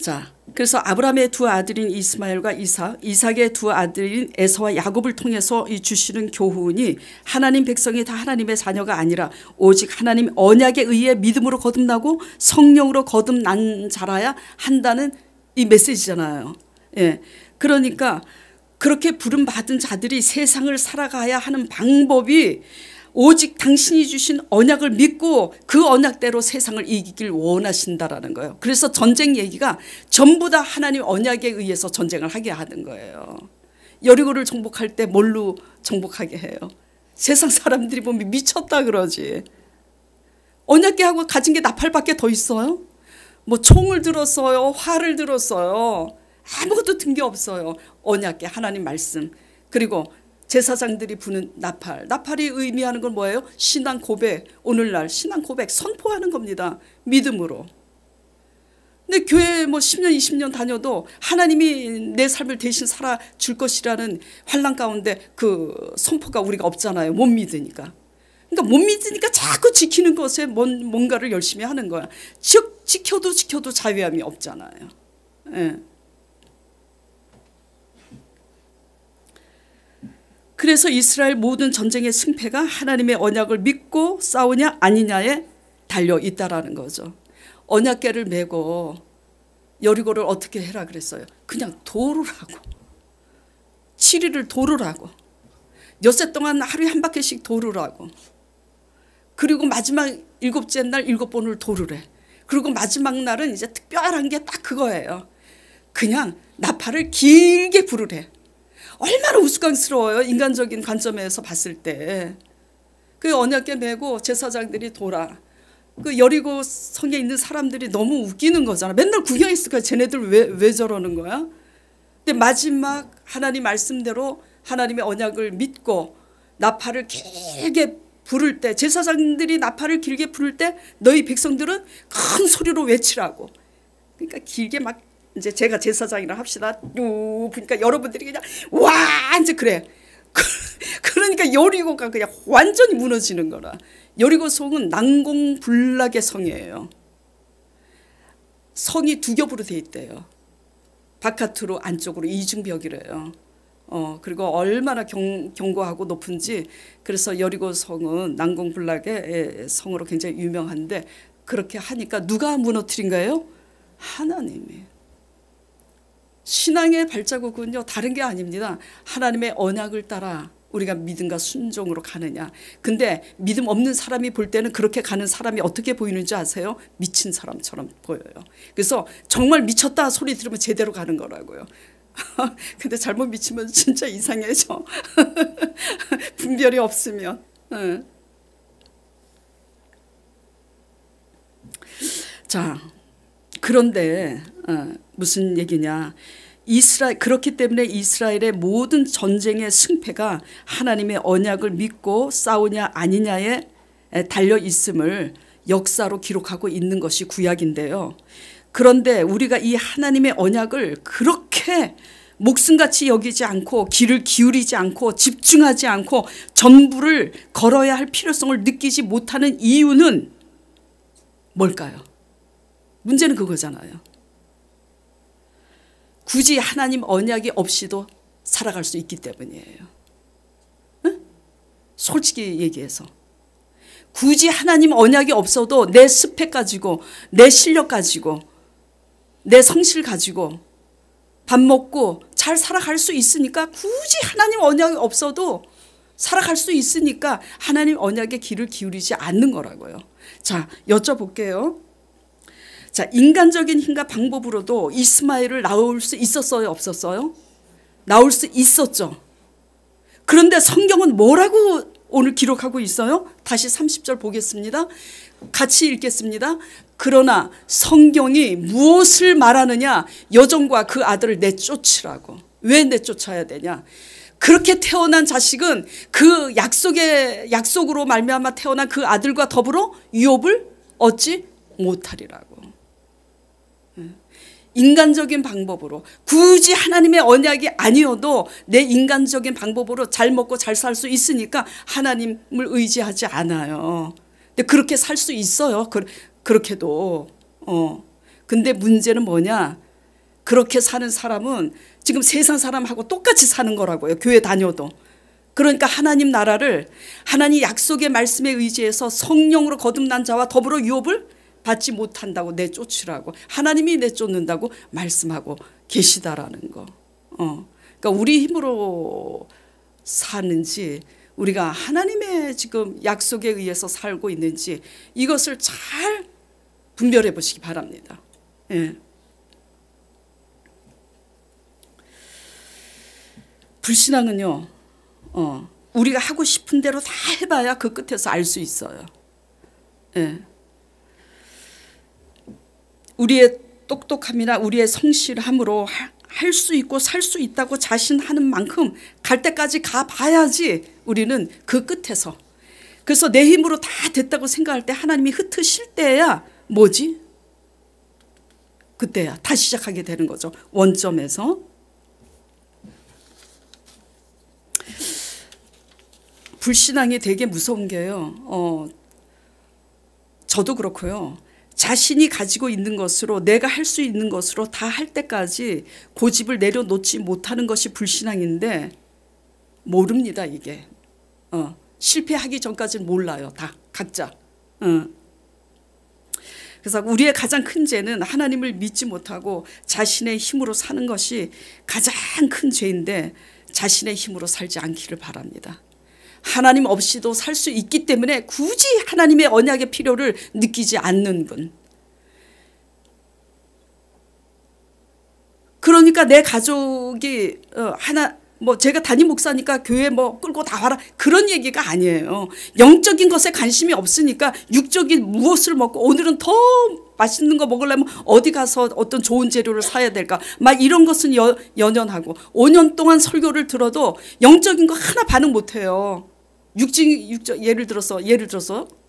자, 그래서 아브라함의 두 아들인 이스마엘과 이삭의 두 아들인 에서와 야곱을 통해서 이 주시는 교훈이 하나님 백성이 다 하나님의 자녀가 아니라 오직 하나님 언약에 의해 믿음으로 거듭나고 성령으로 거듭난 자라야 한다는 이 메시지잖아요. 예. 그러니까 그렇게 부름받은 자들이 세상을 살아가야 하는 방법이 오직 당신이 주신 언약을 믿고 그 언약대로 세상을 이기길 원하신다라는 거예요. 그래서 전쟁 얘기가 전부 다 하나님 언약에 의해서 전쟁을 하게 하는 거예요. 여리고를 정복할 때 뭘로 정복하게 해요? 세상 사람들이 보면 미쳤다 그러지. 언약궤하고 가진 게 나팔밖에 더 있어요? 뭐 총을 들었어요, 활을 들었어요. 아무것도 든 게 없어요. 언약궤 하나님 말씀 그리고 제사장들이 부는 나팔이 의미하는 건 뭐예요? 신앙 고백. 오늘날 신앙 고백 선포하는 겁니다. 믿음으로. 근데 교회 뭐 10년 20년 다녀도 하나님이 내 삶을 대신 살아줄 것이라는 환난 가운데 그 선포가 우리가 없잖아요. 못 믿으니까. 그러니까 못 믿으니까 자꾸 지키는 것에 뭔가를 열심히 하는 거야. 지켜도 자유함이 없잖아요. 예. 그래서 이스라엘 모든 전쟁의 승패가 하나님의 언약을 믿고 싸우냐 아니냐에 달려 있다라는 거죠. 언약궤를 메고 여리고를 어떻게 해라 그랬어요? 그냥 도르라고. 7일을 도르라고. 엿새 동안 하루에 한 바퀴씩 도르라고. 그리고 마지막 7째 날 7번을 도르래. 그리고 마지막 날은 이제 특별한 게 딱 그거예요. 그냥 나팔을 길게 부르래. 얼마나 우스꽝스러워요. 인간적인 관점에서 봤을 때. 그 언약궤 메고 제사장들이 돌아. 그 여리고 성에 있는 사람들이 너무 웃기는 거잖아. 맨날 구경했을 거야. 쟤네들 왜 저러는 거야? 근데 마지막 하나님 말씀대로 하나님의 언약을 믿고 나팔을 길게 부를 때 제사장들이 나팔을 길게 부를 때 너희 백성들은 큰 소리로 외치라고. 그러니까 길게 막 이제 제가 제사장이라 합시다. 그러니까 여러분들이 그냥 와 이제 그래. 그러니까 여리고가 그냥 완전히 무너지는 거라. 여리고 성은 난공불락의 성이에요. 성이 두 겹으로 돼 있대요. 바깥으로 안쪽으로 이중벽이래요. 그리고 얼마나 견고하고 높은지. 그래서 여리고 성은 난공불락의 성으로 굉장히 유명한데 그렇게 하니까 누가 무너뜨린 거예요? 하나님이. 신앙의 발자국은요 다른 게 아닙니다. 하나님의 언약을 따라 우리가 믿음과 순종으로 가느냐. 근데 믿음 없는 사람이 볼 때는 그렇게 가는 사람이 어떻게 보이는지 아세요? 미친 사람처럼 보여요. 그래서 정말 미쳤다 소리 들으면 제대로 가는 거라고요. 근데 잘못 미치면 진짜 이상해져. 분별이 없으면. 자, 그런데 무슨 얘기냐. 그렇기 때문에 이스라엘의 모든 전쟁의 승패가 하나님의 언약을 믿고 싸우냐 아니냐에 달려 있음을 역사로 기록하고 있는 것이 구약인데요. 그런데 우리가 이 하나님의 언약을 그렇게 목숨같이 여기지 않고 귀를 기울이지 않고 집중하지 않고 전부를 걸어야 할 필요성을 느끼지 못하는 이유는 뭘까요? 문제는 그거잖아요. 굳이 하나님 언약이 없이도 살아갈 수 있기 때문이에요. 응? 솔직히 얘기해서. 굳이 하나님 언약이 없어도 내 스펙 가지고 내 실력 가지고 내 성실 가지고 밥 먹고 잘 살아갈 수 있으니까 굳이 하나님 언약이 없어도 살아갈 수 있으니까 하나님 언약에 귀를 기울이지 않는 거라고요. 자, 여쭤볼게요. 자, 인간적인 힘과 방법으로도 이스마엘을 낳을 수 있었어요? 없었어요? 낳을 수 있었죠. 그런데 성경은 뭐라고 오늘 기록하고 있어요? 다시 30절 보겠습니다. 같이 읽겠습니다. 그러나 성경이 무엇을 말하느냐? 여종과 그 아들을 내쫓으라고. 왜 내쫓아야 되냐? 그렇게 태어난 자식은 그 약속으로 말미암아 태어난 그 아들과 더불어 유업을 얻지 못하리라고. 인간적인 방법으로 굳이 하나님의 언약이 아니어도 내 인간적인 방법으로 잘 먹고 잘 살 수 있으니까 하나님을 의지하지 않아요. 근데 그렇게 살 수 있어요. 그렇게도. 근데 문제는 뭐냐? 그렇게 사는 사람은 지금 세상 사람하고 똑같이 사는 거라고요. 교회 다녀도. 그러니까 하나님 나라를 하나님 약속의 말씀에 의지해서 성령으로 거듭난 자와 더불어 유업을 받지 못한다고 내쫓으라고 하나님이 내쫓는다고 말씀하고 계시다라는 거. 그러니까 우리 힘으로 사는지 우리가 하나님의 지금 약속에 의해서 살고 있는지 이것을 잘 분별해 보시기 바랍니다. 예. 불신앙은요, 우리가 하고 싶은 대로 다 해봐야 그 끝에서 알 수 있어요. 예. 우리의 똑똑함이나 우리의 성실함으로 할 수 있고 살 수 있다고 자신하는 만큼 갈 때까지 가봐야지 우리는 그 끝에서. 그래서 내 힘으로 다 됐다고 생각할 때 하나님이 흩으실 때야 뭐지? 그때야 다시 시작하게 되는 거죠. 원점에서. 불신앙이 되게 무서운 게요. 저도 그렇고요. 자신이 가지고 있는 것으로 내가 할 수 있는 것으로 다 할 때까지 고집을 내려놓지 못하는 것이 불신앙인데 모릅니다 이게. 실패하기 전까지는 몰라요 다 각자. 그래서 우리의 가장 큰 죄는 하나님을 믿지 못하고 자신의 힘으로 사는 것이 가장 큰 죄인데 자신의 힘으로 살지 않기를 바랍니다. 하나님 없이도 살 수 있기 때문에 굳이 하나님의 언약의 필요를 느끼지 않는 분. 그러니까 내 가족이 제가 담임 목사니까 교회 끌고 다 와라 그런 얘기가 아니에요. 영적인 것에 관심이 없으니까 육적인 무엇을 먹고 오늘은 더 맛있는 거 먹으려면 어디 가서 어떤 좋은 재료를 사야 될까 막 이런 것은 연연하고 5년 동안 설교를 들어도 영적인 거 하나 반응 못해요. 육적 예를 들어서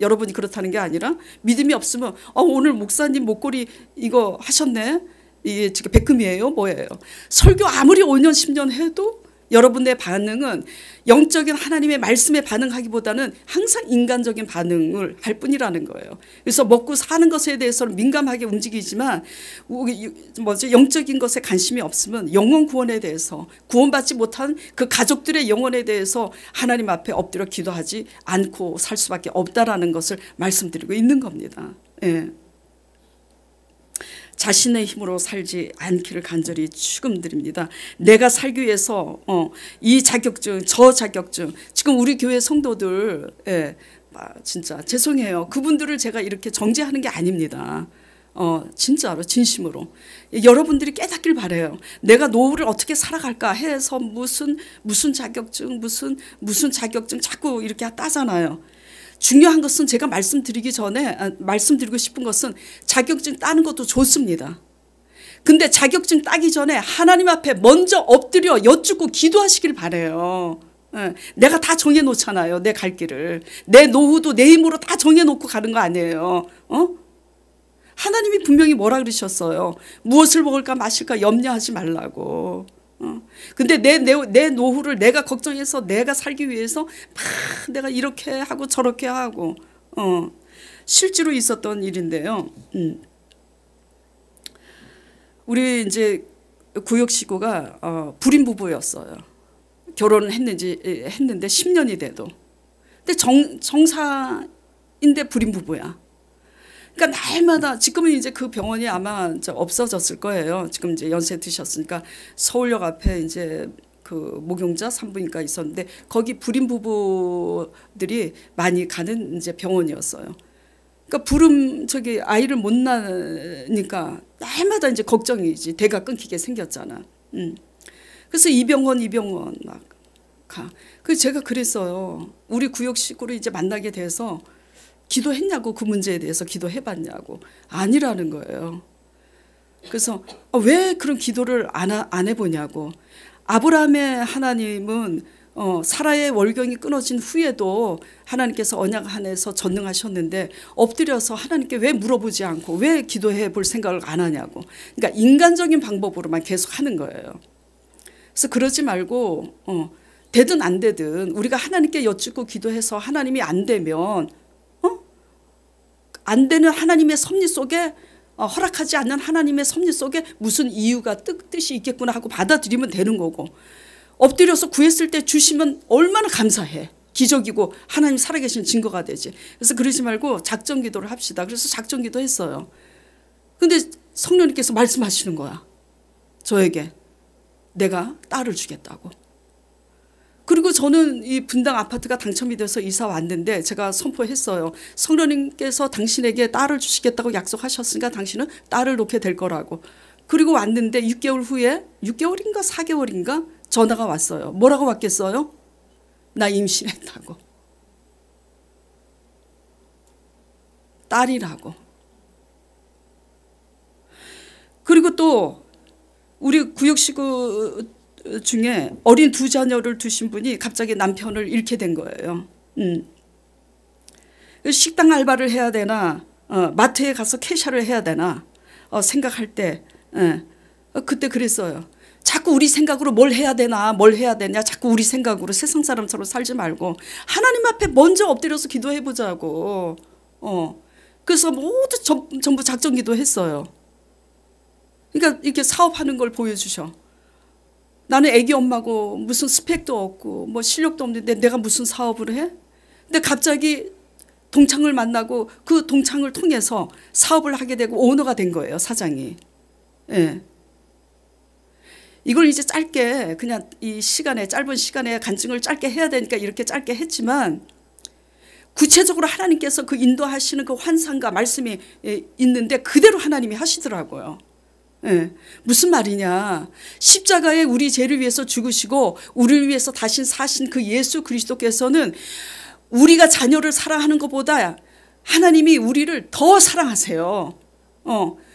여러분이 그렇다는 게 아니라 믿음이 없으면 오늘 목사님 목걸이 이거 하셨네. 이게 지금 백금이에요 뭐예요. 설교 아무리 5년 10년 해도 여러분의 반응은 영적인 하나님의 말씀에 반응하기보다는 항상 인간적인 반응을 할 뿐이라는 거예요. 그래서 먹고 사는 것에 대해서는 민감하게 움직이지만 영적인 것에 관심이 없으면 영혼 구원에 대해서 구원받지 못한 그 가족들의 영혼에 대해서 하나님 앞에 엎드려 기도하지 않고 살 수밖에 없다라는 것을 말씀드리고 있는 겁니다. 예. 자신의 힘으로 살지 않기를 간절히 축원드립니다. 내가 살기 위해서 이 자격증 저 자격증 지금 우리 교회 성도들 진짜 죄송해요. 그분들을 제가 이렇게 정죄하는 게 아닙니다. 진짜로 진심으로 여러분들이 깨닫길 바라요. 내가 노후를 어떻게 살아갈까 해서 무슨 자격증 무슨 자격증 자꾸 이렇게 따잖아요. 중요한 것은 제가 말씀드리고 싶은 것은 자격증 따는 것도 좋습니다. 근데 자격증 따기 전에 하나님 앞에 먼저 엎드려 여쭙고 기도하시길 바라요. 내가 다 정해놓잖아요. 내 갈 길을. 내 노후도 내 힘으로 다 정해놓고 가는 거 아니에요. 하나님이 분명히 뭐라 그러셨어요. 무엇을 먹을까 마실까 염려하지 말라고. 근데 내 노후를 내가 걱정해서 내가 살기 위해서 막 내가 이렇게 하고 저렇게 하고 실제로 있었던 일인데요. 우리 이제 구역 식구가 불임 부부였어요. 결혼을 했는데 10년이 돼도. 근데 정사인데 불임 부부야. 그러니까 날마다 지금은 이제 그 병원이 아마 없어졌을 거예요. 지금 이제 연세 드셨으니까 서울역 앞에 이제 그 목용자 산부인과 있었는데 거기 불임 부부들이 많이 가는 이제 병원이었어요. 그러니까 아이를 못 낳으니까 날마다 이제 걱정이지. 대가 끊기게 생겼잖아. 그래서 이 병원 막 가. 그래서 제가 그랬어요. 우리 구역 식구를 이제 만나게 돼서 기도했냐고, 그 문제에 대해서 기도해봤냐고. 아니라는 거예요. 그래서 왜 그런 기도를 안 해보냐고. 아브라함의 하나님은 사라의 월경이 끊어진 후에도 하나님께서 언약 안에서 전능하셨는데 엎드려서 하나님께 왜 물어보지 않고 왜 기도해 볼 생각을 안 하냐고. 그러니까 인간적인 방법으로만 계속 하는 거예요. 그래서 그러지 말고 되든 안 되든 우리가 하나님께 여쭙고 기도해서 하나님이 안 되면 안 되는 하나님의 섭리 속에 허락하지 않는 하나님의 섭리 속에 무슨 이유가 뜻이 있겠구나 하고 받아들이면 되는 거고, 엎드려서 구했을 때 주시면 얼마나 감사해. 기적이고 하나님 살아계신 증거가 되지. 그래서 그러지 말고 작정 기도를 합시다. 그래서 작정 기도 했어요. 근데 성령님께서 말씀하시는 거야. 저에게 내가 딸을 주겠다고. 그리고 저는 이 분당 아파트가 당첨이 돼서 이사 왔는데 제가 선포했어요. 성령님께서 당신에게 딸을 주시겠다고 약속하셨으니까 당신은 딸을 놓게 될 거라고. 그리고 왔는데 6개월 후에 6개월인가 4개월인가 전화가 왔어요. 뭐라고 왔겠어요? 나 임신했다고. 딸이라고. 그리고 또 우리 구역 식구 중에 어린 2자녀를 두신 분이 갑자기 남편을 잃게 된 거예요. 식당 알바를 해야 되나 마트에 가서 캐셔를 해야 되나 생각할 때 그때 그랬어요. 자꾸 우리 생각으로 뭘 해야 되냐 자꾸 우리 생각으로 세상 사람처럼 살지 말고 하나님 앞에 먼저 엎드려서 기도해보자고. 그래서 모두 전부 작정 기도했어요. 그러니까 이렇게 사업하는 걸 보여주셔. 나는 애기 엄마고 무슨 스펙도 없고 뭐 실력도 없는데 내가 무슨 사업을 해? 근데 갑자기 동창을 만나고 그 동창을 통해서 사업을 하게 되고 오너가 된 거예요, 사장이. 예. 이걸 이제 짧게 그냥 이 시간에 짧은 시간에 간증을 짧게 해야 되니까 이렇게 짧게 했지만 구체적으로 하나님께서 그 인도하시는 그 환상과 말씀이 있는데 그대로 하나님이 하시더라고요. 예, 무슨 말이냐. 십자가에 우리 죄를 위해서 죽으시고 우리를 위해서 다시 사신 그 예수 그리스도께서는 우리가 자녀를 사랑하는 것보다 하나님이 우리를 더 사랑하세요.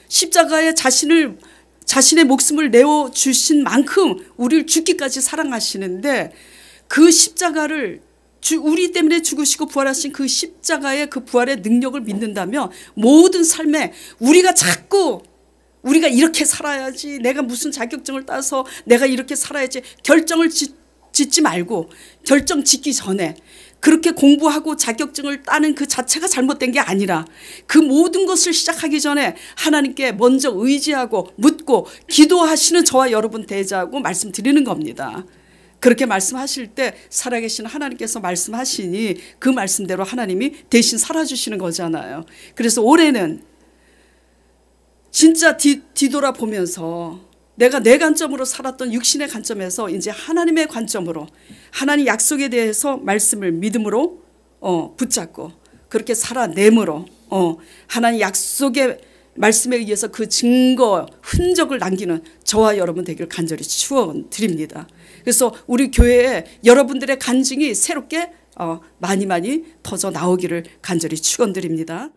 십자가에 자신의 목숨을 내어주신 만큼 우리를 죽기까지 사랑하시는데 그 십자가를 우리 때문에 죽으시고 부활하신 그 십자가의 그 부활의 능력을 믿는다면 모든 삶에 우리가 이렇게 살아야지, 내가 무슨 자격증을 따서 내가 이렇게 살아야지 결정을 짓지 말고 결정 짓기 전에 그렇게 공부하고 자격증을 따는 그 자체가 잘못된 게 아니라 그 모든 것을 시작하기 전에 하나님께 먼저 의지하고 묻고 기도하시는 저와 여러분 되자고 말씀드리는 겁니다. 그렇게 말씀하실 때 살아계신 하나님께서 말씀하시니 그 말씀대로 하나님이 대신 살아주시는 거잖아요. 그래서 올해는 진짜 뒤돌아보면서 내가 내 관점으로 살았던 육신의 관점에서 이제 하나님의 관점으로 하나님 약속에 대해서 말씀을 믿음으로 붙잡고 그렇게 살아내므로 하나님 약속의 말씀에 의해서 그 증거 흔적을 남기는 저와 여러분 되기를 간절히 축원드립니다. 그래서 우리 교회에 여러분들의 간증이 새롭게 많이 터져 나오기를 간절히 축원드립니다.